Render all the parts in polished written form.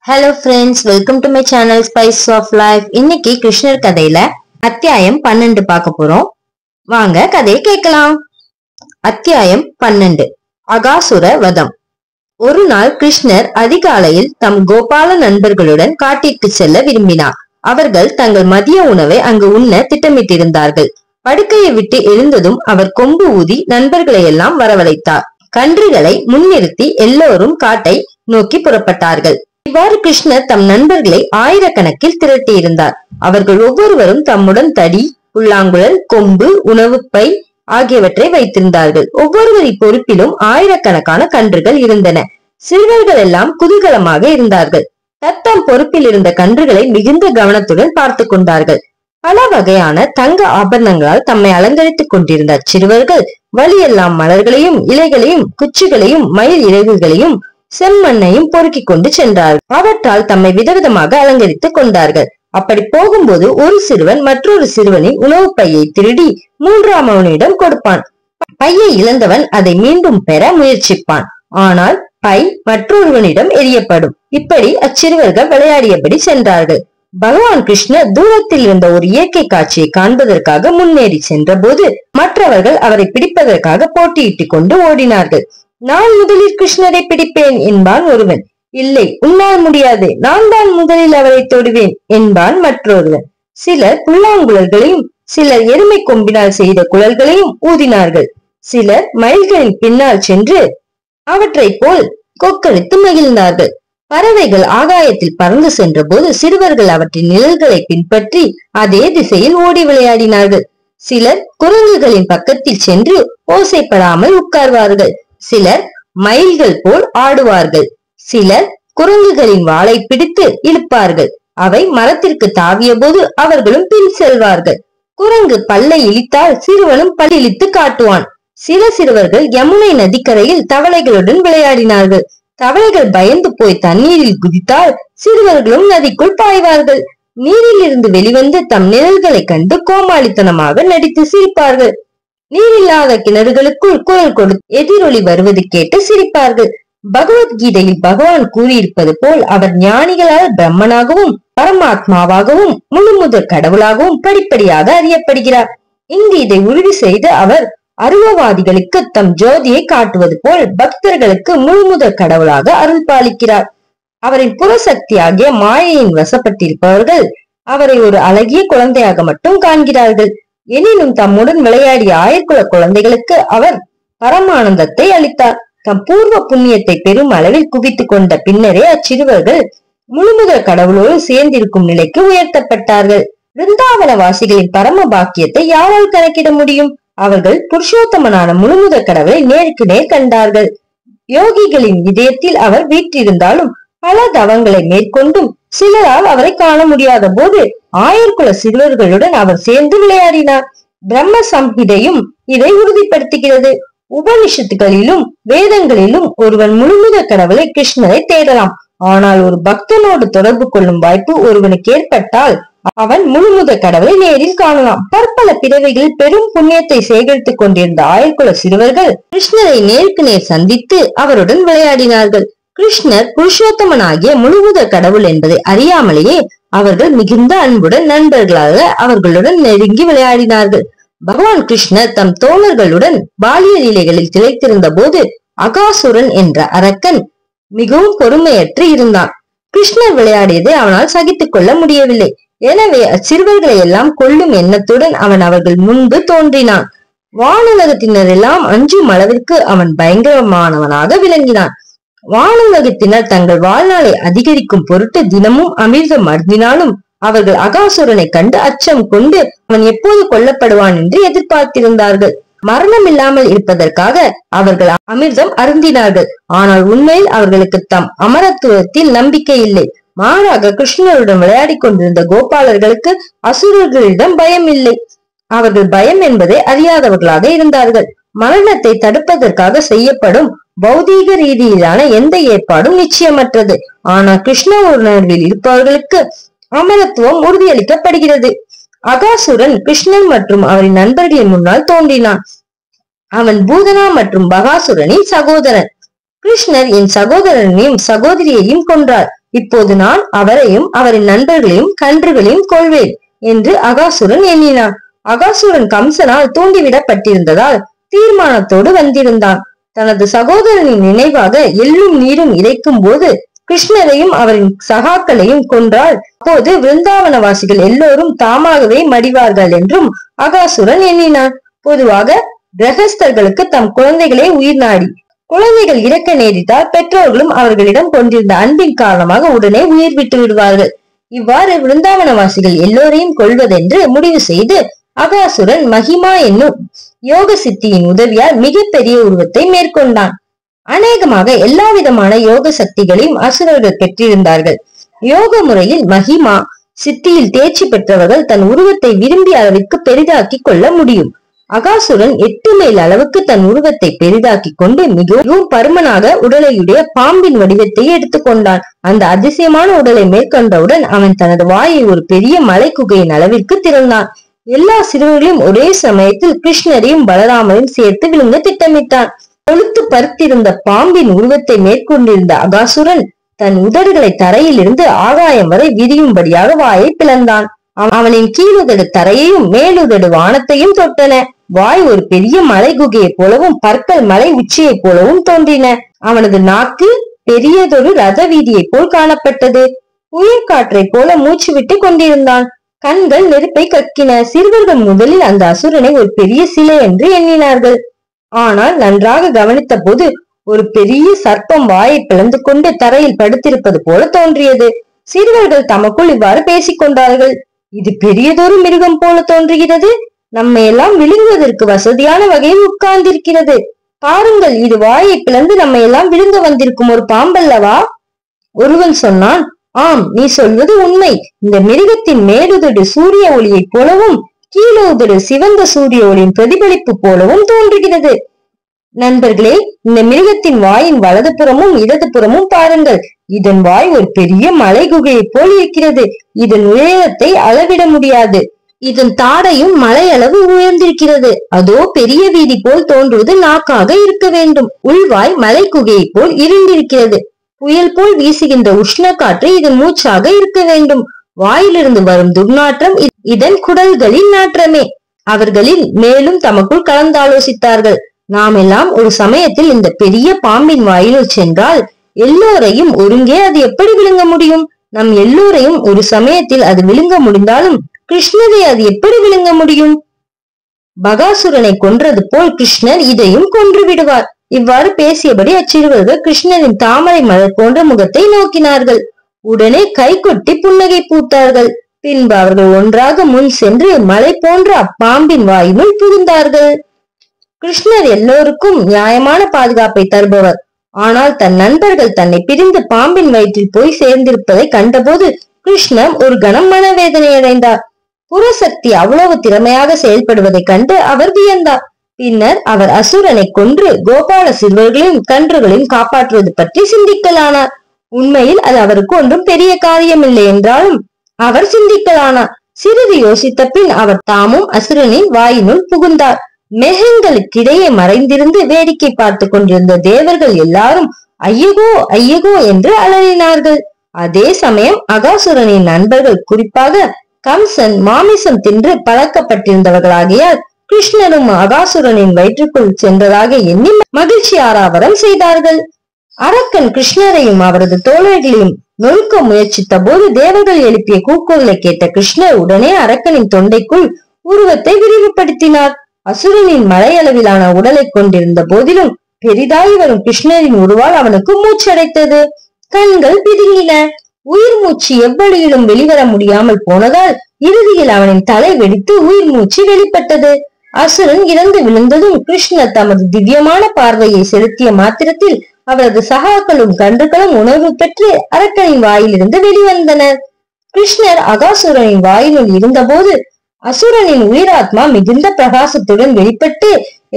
Hello friends, welcome to my channel Spice of Life. இன்னைக்கு கிருஷ்ணர் கதையில அத்தியாயம் 12 பார்க்க போறோம். வாங்க கதையை கேட்கலாம். அத்தியாயம் 12 அகாசுர வதம். ஒரு நாள் கிருஷ்ணர் அதிகாலையில் தம் கோபால நண்பர்களுடன் காட்டிற்கு செல்ல விரும்பினார். அவர்கள் தங்கள் மதிய உணவை அங்கு உண்ண திட்டமிட்டிருந்தார்கள். படுக்கையை விட்டு எழுந்ததும் அவர் கொம்பு ஊதி நண்பர்களை எல்லாம் வரவழைத்தார். கன்றுகளை முன்னிறுத்தி எல்லோரும் காட்டை நோக்கி புறப்பட்டார்கள். இவ்வாறு கிருஷ்ணர் தம் நண்பர்களை ஆயிரக்கணக்கில் திரட்டியிருந்தார். அவர்கள் ஒவ்வொருவரும் தம்முடன் தடி, புல்லாங்குழல், கொம்பு, உணவு பை ஆகியவற்றை வைத்திருந்தார்கள். ஒவ்வொருவரின் பொறுப்பிலும் ஆயிரக்கணக்கான கன்றுகள் இருந்தன. சிறுவர்கள் எல்லாம் குதூகலமாக இருந்தார்கள். தத்தம் பொறுப்பில் இருந்த கன்றுகளை மிகுந்த கவனத்துடன் பார்த்து கொண்டார்கள். பல வகையான தங்க ஆபரணங்களால் தம்மை அலங்கரித்துக் கொண்டிருந்த சிறுவர்கள் வழியெல்லாம் மலர்களையும் இலைகளையும் குச்சிகளையும் மயில் இறகுகளையும் செம்மண்ணையும் பொறுக்கிக் கொண்டு சென்றார்கள். அவற்றால் தம்மை விதவிதமாக அலங்கரித்துக் கொண்டார்கள். அப்படி போகும்போது ஒரு சிறுவன் மற்றொரு சிறுவனின் உணவு பையை திருடி மூன்றாமவனிடம் கொடுப்பான். பையை இழந்தவன் அதை மீண்டும் பெற முயற்சிப்பான். ஆனால் பை மற்றொருவனிடம் எரியப்படும். இப்படி அச்சிறுவர்கள் விளையாடியபடி சென்றார்கள். பகவான் கிருஷ்ணர் தூரத்தில் இருந்த ஒரு இயற்கை காட்சியை காண்பதற்காக முன்னேறி சென்ற போது மற்றவர்கள் அவரை பிடிப்பதற்காக போட்டியிட்டுக் கொண்டு ஓடினார்கள். நான் முதலில் கிருஷ்ணரை பிடிப்பேன் என்பான் ஒருவன். இல்லை, உன்னால் முடியாது, நான் தான் முதலில் அவரை தொடுவேன் என்பான் மற்றொருவன். சிலர் புல்லாங்குழல்களையும் சிலர் எருமை கொம்பினால் செய்த குழல்களையும் ஊதினார்கள். சிலர் மயில்களின் பின்னால் சென்று அவற்றை போல் கொக்கரித்து மகிழ்ந்தார்கள். பறவைகள் ஆகாயத்தில் பறந்து சென்ற போது சிறுவர்கள் அவற்றின் நிழல்களை பின்பற்றி அதே திசையில் ஓடி விளையாடினார்கள். சிலர் குரங்குகளின் பக்கத்தில் சென்று ஓசைப்படாமல் உட்கார்வார்கள். சிலர் மயில்கள் போல் ஆடுவார்கள். சிலர் குரங்குகளின் வாளை பிடித்து இழுப்பார்கள். அவை மரத்திற்கு தாவிய போது அவர்களும் பின் செல்வார்கள். குரங்கு பல்லை இழித்தால் சிறுவனும் பல் இழித்து காட்டுவான். சில சிறுவர்கள் யமுனை நதிக்கரையில் தவளைகளுடன் விளையாடினார்கள். தவளைகள் பயந்து போய் தண்ணீரில் குதித்தால் சிறுவர்களும் நதிக்குள் பாய்வார்கள். நீரில் இருந்து வெளிவந்து தம் நிழல்களை கண்டு கோமாளித்தனமாக நடித்து சிரிப்பார்கள். நீரில்லாத கிணறுகளுக்குள் குரல் கொடுத்து எதிரொலி வருவது கேட்டு சிரிப்பார்கள். பகவத்கீதையில் பகவான் கூறியிருப்பது போல் அவர் ஞானிகளால் பிரம்மனாகவும் பரமாத்மாவாகவும் முழுமுதற் கடவுளாகவும் படிப்படியாக அறியப்படுகிறார். இங்கு இதை உறுதி செய்து அவர் அருவவாதிகளுக்கு தம் ஜோதியை காட்டுவது போல் பக்தர்களுக்கு முழுமுதற் கடவுளாக அருள் பாலிக்கிறார். அவரின் புறசக்தியாகிய மாயையின் வசப்பட்டிருப்பவர்கள் அவரை ஒரு அழகிய குழந்தையாக மட்டும் காண்கிறார்கள். எனினும் தம்முடன் விளையாடிய ஆயிரக்குல குழந்தைகளுக்கு அவர் பரமானந்தத்தை அளித்தார். தம் பூர்வ புண்ணியத்தை பெரும் அளவில் குவித்துக் கொண்ட பின்னரே அச்சிறுவர்கள் முழுமுதற் கடவுளோடு சேர்ந்திருக்கும் நிலைக்கு உயர்த்தப்பட்டார்கள். விருந்தாவன வாசிகளின் பரம பாக்கியத்தை யாரால் கணக்கிட முடியும்? அவர்கள் புருஷோத்தமனான முழுமுதற் கடவுளை நேருக்கு நேர் கண்டார்கள். யோகிகளின் இதயத்தில் அவர் வீற்றிருந்தாலும் பல தவங்களை மேற்கொண்டும் சிலரால் அவரை காண முடியாத போது ஆயிரக்குல சிறுவர்களுடன் அவர் சேர்ந்து விளையாடினார். பிரம்ம சம்ஹிதையும் இதை உறுதிப்படுத்துகிறது. உபனிஷத்துகளிலும் வேதங்களிலும் ஒருவன் முழுமுதற் கடவுளை கிருஷ்ணரை தேடலாம். ஆனால் ஒரு பக்தனோடு தொடர்பு கொள்ளும் வாய்ப்பு ஒருவனுக்கு ஏற்பட்டால் அவன் முழுமுதற் கடவுளை நேரில் காணலாம். பற்பல பிறவைகளில் பெரும் புண்ணியத்தை சேகரித்துக் கொண்டிருந்த ஆயிரக்குல சிறுவர்கள் கிருஷ்ணரை நேருக்கு நேர் சந்தித்து அவருடன் விளையாடினார்கள். கிருஷ்ணர் புருஷோத்தமனாகிய முழுமுதற் கடவுள் என்பதை அறியாமலேயே அவர்கள் மிகுந்த அன்புடன் நண்பர்களாக அவர்களுடன் நெருங்கி விளையாடினார்கள். பகவான் கிருஷ்ணர் தம் தோழர்களுடன் பாலிய லீலைகளில் திளைத்திருந்த போது அகாசுரன் என்ற அரக்கன் மிகவும் பொறுமையற்று இருந்தான். கிருஷ்ணர் விளையாடியதை அவனால் சகித்துக் கொள்ள முடியவில்லை. எனவே அச்சிறுவர்களை எல்லாம் கொல்லும் எண்ணத்துடன் அவன் அவர்கள் முன்பு தோன்றினான். வானுலகத்தினர் எல்லாம் அஞ்சும் அளவிற்கு அவன் பயங்கரமானவனாக விளங்கினான். வானுலகத்தினர் தங்கள் வாழ்நாளை அதிகரிக்கும் பொருட்டு தினமும் அமிர்தம் அருந்தினாலும் அவர்கள் அகாசுரனை கண்டு அச்சம் கொண்டு அவன் எப்போது கொல்லப்படுவான் என்று எதிர்பார்த்திருந்தார்கள். மரணம் இல்லாமல் இருப்பதற்காக அவர்கள் அமிர்தம் அருந்தினார்கள். ஆனால் உண்மையில் அவர்களுக்கு தம் அமரத்துவத்தில் நம்பிக்கை இல்லை. மாறாக கிருஷ்ணருடன் விளையாடி கொண்டிருந்த கோபாலர்களுக்கு அசுரர்களிடம் பயம் இல்லை. அவர்கள் பயம் என்பதை அறியாதவர்களாக இருந்தார்கள். மரணத்தை தடுப்பதற்காக செய்யப்படும் பௌதீக ரீதியிலான எந்த ஏற்பாடும் நிச்சயமற்றது. ஆனால் கிருஷ்ண உணர்வில் இருப்பவர்களுக்கு அமரத்துவம் உறுதியளிக்கப்படுகிறது. அகாசுரன் கிருஷ்ணன் மற்றும் அவரின் நண்பர்களின் முன்னால் தோன்றினான். அவன் பூதனா மற்றும் பகாசுரனின் சகோதரன். கிருஷ்ணர் என் சகோதரனையும் சகோதரியையும் கொன்றார். இப்போது நான் அவரையும் அவரின் நண்பர்களையும் கன்றுகளையும் கொள்வேன் என்று அகாசுரன் எண்ணினான். அகாசுரன் கம்சனால் தூண்டிவிடப்பட்டிருந்ததால் தீர்மானத்தோடு வந்திருந்தான். தனது சகோதரனின் நினைவாக எள்ளும் நீரும் இறைக்கும் போது கிருஷ்ணரையும் அவரின் சகாக்களையும் கொன்றால் அப்போது விருந்தாவனவாசிகள் எல்லோரும் தாமாகவே மடிவார்கள் என்றும் அகாசுரன் எண்ணினான். பொதுவாக கிரகஸ்தர்களுக்கு தம் குழந்தைகளே உயிர் நாடி. குழந்தைகள் இறக்க நேரிட்டால் பெற்றோர்களும் அவர்களிடம் கொண்டிருந்த அன்பின் காரணமாக உடனே உயிர் விட்டு விடுவார்கள். இவ்வாறு விருந்தாவனவாசிகள் எல்லோரையும் கொள்வதென்று முடிவு செய்து அகாசுரன் மகிமா என்னும் யோக சித்தியின் உதவியால் மிகப்பெரிய உருவத்தை மேற்கொண்டான். அநேகமாக எல்லா விதமான யோக சக்திகளையும் அசுரர்கள் பெற்றிருந்தார்கள். யோக முறையில் மகிமா சித்தியில் தேர்ச்சி பெற்றவர்கள் தன் உருவத்தை விரும்பிய அளவிற்கு பெரிதாக்கி கொள்ள முடியும். அகாசுரன் 8 மைல் அளவுக்கு தன் உருவத்தை பெரிதாக்கி கொண்டு மிகவும் பருமனாக உடலையுடைய பாம்பின் வடிவத்தை எடுத்துக்கொண்டான். அந்த அதிசயமான உடலை மேற்கொண்டவுடன் அவன் தனது வாயை ஒரு பெரிய மலை குகையின் அளவிற்கு திறந்தான். எல்லா சிறுவர்களையும் ஒரே சமயத்தில் கிருஷ்ணரையும் பலராமரையும் சேர்த்து விழுங்க திட்டமிட்டான். கொழுத்து பருத்திருந்த பாம்பின் உருவத்தை மேற்கொண்டிருந்த அகாசுரன் தன் உதடுகளை தரையில் இருந்து ஆகாயம் வரை விரியும்படியாக வாயை பிளந்தான். அவனின் கீழுதடு தரையையும் மேலுதடு வானத்தையும் தொட்டன. வாய் ஒரு பெரிய மலை குகையை போலவும் பற்கள் மலை உச்சியை போலவும் தோன்றின. அவனது நாக்கு பெரியதொரு ரத வீதியை போல் காணப்பட்டது. உயிர்காற்றை போல மூச்சு விட்டு கொண்டிருந்தான். கண்கள் நெருப்பை கக்கின. சிறுவர்கள் முதலில் அந்த அசுரனை ஒரு பெரிய சிலை என்று எண்ணினார்கள். ஆனால் நன்றாக கவனித்த போது ஒரு பெரிய சர்ப்பம் வாயை பிளந்து கொண்டு தரையில் படுத்திருப்பது போல தோன்றியது. சிறுவர்கள் தமக்குள் இவ்வாறு பேசிக் கொண்டார்கள். இது பெரியதொரு மிருகம் போல தோன்றுகிறது. நம்மை எல்லாம் விழுங்குவதற்கு வசதியான வகையில் உட்கார்ந்திருக்கிறது. பாருங்கள், இது வாயை பிளந்து நம்மை எல்லாம் விழுங்க வந்திருக்கும் ஒரு பாம்பல்லவா? ஒருவன் சொன்னான், ஆம், நீ சொல்வது உண்மை. இந்த மிருகத்தின் மேலுதடு சூரிய ஒளியைப் போலவும் கீழுதடு சிவந்த சூரிய ஒளியின் பிரதிபலிப்பு போலவும் தோன்றுகிறது. நண்பர்களே, இந்த மிருகத்தின் வாயின் வலது புறமும் இடது புறமும் பாருங்கள். இதன் வாய் ஒரு பெரிய மலை குகையை போல் இருக்கிறது. இதன் உயரத்தை அளவிட முடியாது. இதன் தாடையும் மலை அளவு உயர்ந்திருக்கிறது. அதோ பெரிய வீதி போல் தோன்றுவது நாக்காக இருக்க வேண்டும். உள்வாய் மலை குகையை போல் இருண்டிருக்கிறது. புயல் போல் வீசுகின்ற உஷ்ண காற்று இதன் மூச்சாக இருக்க வேண்டும். வாயிலிருந்து வரும் துர்நாற்றம் இதன் குடல்களின் நாற்றமே. அவர்களில் மேலும் தமக்குள் கலந்தாலோசித்தார்கள். நாம் எல்லாம் ஒரு சமயத்தில் இந்த பெரிய பாம்பின் வாயிலுள் சென்றால் எல்லோரையும் ஒருங்கே அது எப்படி விழுங்க முடியும்? நம் எல்லோரையும் ஒரு சமயத்தில் அது விழுங்க முடிந்தாலும் கிருஷ்ணரை அது எப்படி விழுங்க முடியும்? பகாசுரனை கொன்றது போல் கிருஷ்ணர் இதையும் கொன்று விடுவார். இவ்வாறு பேசியபடி அச்சிறுவர்கள் கிருஷ்ணரின் தாமரை மலர் போன்ற முகத்தை நோக்கினார்கள். உடனே கை கொட்டி புன்னகை பூத்தார்கள். பின்பு அவர்கள் ஒன்றாக முன் சென்று மலை போன்ற அப்பாம்பின் வாயினுள் புகுந்தார்கள். கிருஷ்ணர் எல்லோருக்கும் நியாயமான பாதுகாப்பை தருபவர். ஆனால் தன் நண்பர்கள் தன்னை பிரிந்து பாம்பின் வயிற்றில் போய் சேர்ந்திருப்பதை கண்டபோது கிருஷ்ணர் ஒரு கணம் மனவேதனை அடைந்தார். புறசக்தி அவ்வளவு திறமையாக செயல்படுவதை கண்டு அவர் வியந்தார். பின்னர் அவர் அசுரனை கொன்று கோபால சிறுவர்களையும் கன்றுகளையும் காப்பாற்றுவது பற்றி சிந்திக்கலானார். உண்மையில் அது அவருக்கு ஒன்றும் பெரிய காரியமில்லை என்றாலும் அவர் சிந்திக்கலானார். சிறிது யோசித்த பின் அவர் தாமும் அசுரனின் வாயினுள் புகுந்தார். மேகங்களுக்கிடையே மறைந்திருந்து வேடிக்கை பார்த்து கொண்டிருந்த தேவர்கள் எல்லாரும் ஐயகோ ஐயகோ என்று அலறினார்கள். அதே சமயம் அகாசுரனின் நண்பர்கள், குறிப்பாக கம்சன், மாமிசம் தின்று பழக்கப்பட்டிருந்தவர்களாகியால் கிருஷ்ணரும் அகாசுரனின் வயிற்றுக்குள் சென்றதாக எண்ணி மகிழ்ச்சி ஆரவாரம் செய்தார்கள். அரக்கன் கிருஷ்ணரையும் அவரது தோழர்களையும் நொறுக்க முயற்சித்த போது தேவர்கள் எழுப்பிய கூக்குரலை கேட்ட கிருஷ்ணர் உடனே அரக்கனின் தொண்டைக்குள் உருவத்தை விரிவுபடுத்தினார். அசுரனின் மலையளவிலான உடலை கொண்டிருந்த போதிலும் பெரிதாகி வரும் கிருஷ்ணரின் உருவால் அவனுக்கு மூச்சடைத்தது. கண்கள் பிதுங்கின. உயிர் மூச்சு எவ்வழியிலும் வெளிவர முடியாமல் போனதால் இறுதியில் அவனின் தலை வெடித்து உயிர் மூச்சு வெளிப்பட்டது. அசுரன் இறந்து விழுந்ததும் கிருஷ்ணர் தமது திவ்யமான பார்வையை செலுத்திய மாத்திரத்தில் அவரது சகாக்களும் கன்றுகளும் உணர்வு பெற்று அரக்கனின் வாயிலிருந்து வெளிவந்தனர். கிருஷ்ணர் அகாசுரனின் வாயினுள் இருந்தபோது அசுரனின் உயிராத்மா மிகுந்த பிரகாசத்துடன் வெளிப்பட்டு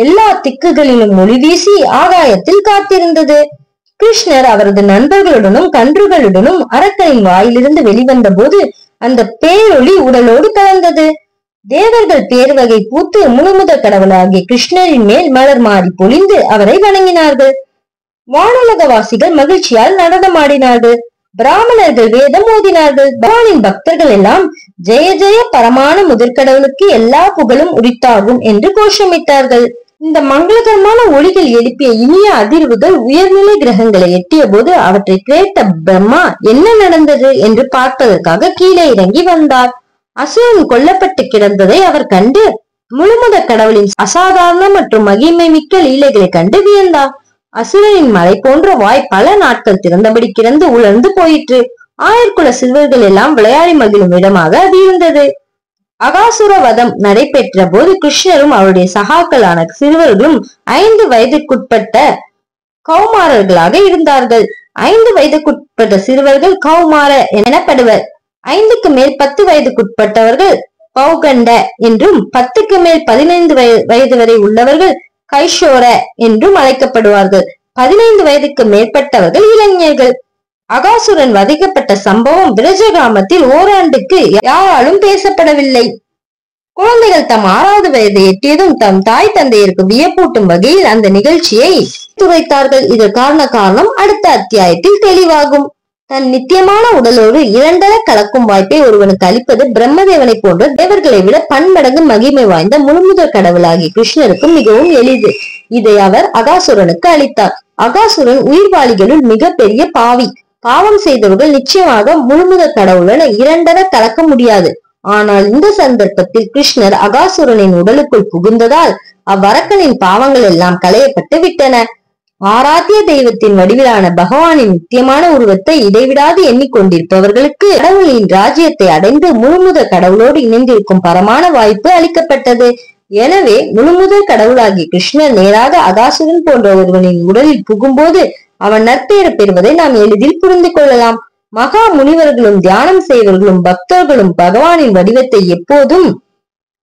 எல்லா திக்குகளிலும் ஒளி வீசி ஆகாயத்தில் காத்திருந்தது. கிருஷ்ணர் அவரது நண்பர்களுடனும் கன்றுகளுடனும் அரக்கனின் வாயிலிருந்து வெளிவந்த போது அந்த பேரொளி உடலோடு கலந்தது. தேவர்கள் பேர்வகை பூத்து முழுமுத கடவுளாகிய கிருஷ்ணரின் மேல் மலர் மாறி பொழிந்து அவரை வணங்கினார்கள். வானுலகவாசிகள் மகிழ்ச்சியால் நடனமாடினார்கள். பிராமணர்கள் வேதம் ஓதினார்கள். பகவானின் பக்தர்கள் எல்லாம் ஜெய ஜெய பரமான முதற்கடவுளுக்கு எல்லா புகழும் உரித்தாகும் என்று கோஷமிட்டார்கள். இந்த மங்களகரமான ஒளிகள் எழுப்பிய இனிய அதிர்வுகள் உயர்நிலை கிரகங்களை எட்டிய போது அவற்றை கேட்ட பிரம்மா என்ன நடந்தது என்று பார்ப்பதற்காக கீழே இறங்கி வந்தார். அசுரன் கொல்லப்பட்டு கிடந்ததை அவர் கண்டு முழுமுத கடவுளின் அசாதாரண மற்றும் மகிமை மிக்க லீலைகளை கண்டு வியந்தார். அசுரனின் மலை போன்ற வாய் பல நாட்கள் திறந்தபடி கிடந்து உலர்ந்து போயிற்று. ஆயர்குல சிறுவர்கள் எல்லாம் விளையாடி மகிழும் இடமாக அது இருந்தது. அகாசுர வதம் நடைபெற்ற போது கிருஷ்ணரும் அவருடைய சகாக்களான சிறுவர்களும் 5 வயதுக்குட்பட்ட கௌமாரர்களாக இருந்தார்கள். 5 வயதுக்குட்பட்ட சிறுவர்கள் கௌமார எனப்படுவர். 5க்கு மேல் 10 வயதுக்குட்பட்டவர்கள் பௌகண்ட என்றும் 10க்கு மேல் 15 வயது வரை உள்ளவர்கள் கைஷோர என்றும் அழைக்கப்படுவார்கள். 15 வயதுக்கு மேற்பட்டவர்கள் இளைஞர்கள். அகாசுரன் வதைக்கப்பட்ட சம்பவம் விரஜ கிராமத்தில் ஓராண்டுக்கு யாராலும் பேசப்படவில்லை. குழந்தைகள் தம் 6வது வயதை எட்டியதும் தம் தாய் தந்தையருக்கு வியப்பூட்டும் வகையில் அந்த நிகழ்ச்சியை துரைத்தார்கள். இதற்கான காரணம் அடுத்த அத்தியாயத்தில் தெளிவாகும். தன் நித்தியமான உடலோடு 2 கலக்கும் வாய்ப்பை ஒருவனுக்கு அளிப்பது பிரம்மதேவனை போன்ற தேவர்களை விட பன்மடங்கு மகிமை வாய்ந்த முழுமுதற் கடவுளாகிய கிருஷ்ணருக்கு மிகவும் எளிது. இதை அவர் அகாசுரனுக்கு அளித்தார். அகாசுரன் உயிர்வாளிகளுள் மிக பெரிய பாவி. பாவம் செய்தவர்கள் நிச்சயமாக முழுமுதற் கடவுளுடன் 2 கலக்க முடியாது. ஆனால் இந்த சந்தர்ப்பத்தில் கிருஷ்ணர் அகாசுரனின் உடலுக்குள் புகுந்ததால் அவ்வரக்கனின் பாவங்கள் எல்லாம் களையப்பட்டு விட்டன. ஆராத்திய தெய்வத்தின் வடிவிலான பகவானின் நித்தியமான உருவத்தை இடைவிடாது எண்ணிக்கொண்டிருப்பவர்களுக்கு கடவுளின் ராஜ்யத்தை அடைந்து முழுமுதற் கடவுளோடு இணைந்திருக்கும் பரமான வாய்ப்பு அளிக்கப்பட்டது. எனவே முழுமுதற் கடவுளாகிய கிருஷ்ணர் நேராக அகாசுரன் போன்ற ஒருவனின் உடலில் புகும்போது அவன் நற்பெயர் பெறுவதை நாம் எளிதில் புரிந்து கொள்ளலாம். மகா முனிவர்களும் தியானம் செய்வர்களும் பக்தர்களும் பகவானின் வடிவத்தை எப்போதும்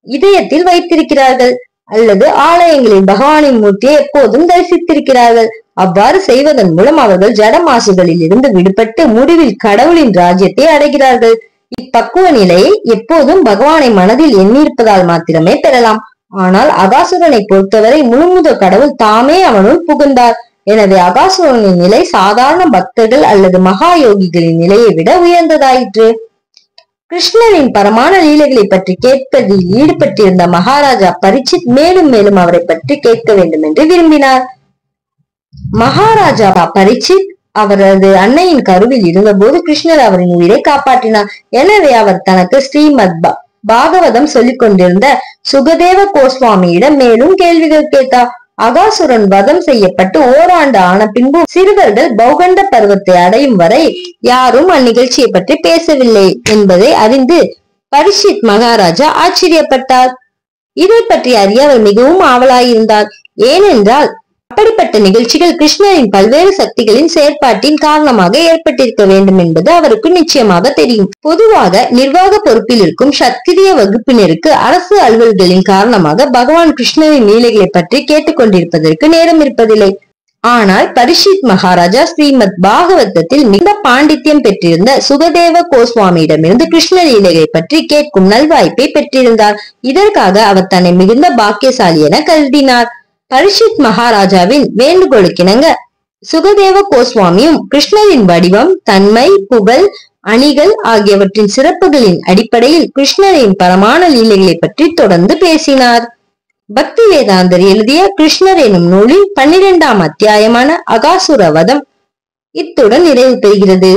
இதயத்தில் வைத்திருக்கிறார்கள் அல்லது ஆலயங்களில் பகவானின் மூர்த்தியை எப்போதும் தரிசித்திருக்கிறார்கள். அவ்வாறு செய்வதன் மூலம் அவர்கள் ஜட மாசுகளில் இருந்து விடுபட்டு முடிவில் கடவுளின் ராஜ்யத்தை அடைகிறார்கள். இப்பக்குவ நிலையை எப்போதும் பகவானை மனதில் எண்ணியிருப்பதால் மாத்திரமே பெறலாம். ஆனால் அகாசுரனை பொறுத்தவரை முழுமுதற் கடவுள் தாமே அவனுள் புகுந்தார். எனவே அகாசுரனின் நிலை சாதாரண பக்தர்கள் அல்லது மகா யோகிகளின் நிலையை விட உயர்ந்ததாயிற்று. கிருஷ்ணரின் பரமான லீலைகளை பற்றி கேட்பதில் ஈடுபட்டிருந்த மகாராஜா பரீட்சித் மேலும் மேலும் அவரை பற்றி கேட்க வேண்டும் என்று விரும்பினார். மகாராஜா பரீட்சித் அவரது அன்னையின் கருவில் இருந்தபோது கிருஷ்ணர் அவரின் உயிரை காப்பாற்றினார். எனவே அவர் தனக்கு ஸ்ரீமத் பாகவதம் சொல்லிக் கொண்டிருந்த சுகதேவ கோஸ்வாமியிடம் மேலும் கேள்விகள் கேட்டார். அகாசுரன் வதம் செய்யப்பட்டு ஓராண்டு ஆன பின்பு சிறுவர்கள் பௌகண்ட பருவத்தை அடையும் வரை யாரும் அந்நிகழ்ச்சியை பற்றி பேசவில்லை என்பதை அறிந்து பரீட்சித் மகாராஜா ஆச்சரியப்பட்டார். இதை பற்றி அறிய அவர் மிகவும் ஆவலாயிருந்தார். ஏனென்றால் அப்படிப்பட்ட நிகழ்ச்சிகள் கிருஷ்ணரின் பல்வேறு சக்திகளின் செயற்பாட்டின் காரணமாக ஏற்பட்டிருக்க வேண்டும் என்பது அவருக்கு நிச்சயமாக தெரியும். பொதுவாக நிர்வாக பொறுப்பில் இருக்கும் சத்திரிய வகுப்பினருக்கு அரசு அலுவல்களின் காரணமாக பகவான் கிருஷ்ணரின் லீலைகளை பற்றி கேட்டுக்கொண்டிருப்பதற்கு நேரம் இருப்பதில்லை. ஆனால் பரீட்சித் மகாராஜா ஸ்ரீமத் பாகவதத்தில் மிகுந்த பாண்டித்யம் பெற்றிருந்த சுகதேவ கோஸ்வாமியிடமிருந்து கிருஷ்ண லீலைகளை பற்றி கேட்கும் நல்வாய்ப்பை பெற்றிருந்தார். இதற்காக அவர் தன்னை மிகுந்த பாக்கியசாலி என கருதினார். பரீட்சித் மகாராஜாவின் வேண்டுகோளுக்கிணங்க சுகதேவ கோஸ்வாமியும் கிருஷ்ணரின் வடிவம், தன்மை, புகழ், அணிகள் ஆகியவற்றின் சிறப்புகளின் அடிப்படையில் கிருஷ்ணரின் பரமான லீலைகளை பற்றி தொடர்ந்து பேசினார். பக்தி வேதாந்தர் எழுதிய கிருஷ்ணர் எனும் நூலில் 12ஆம் அத்தியாயமான அகாசுர வதம் இத்துடன் நிறைவு பெறுகிறது.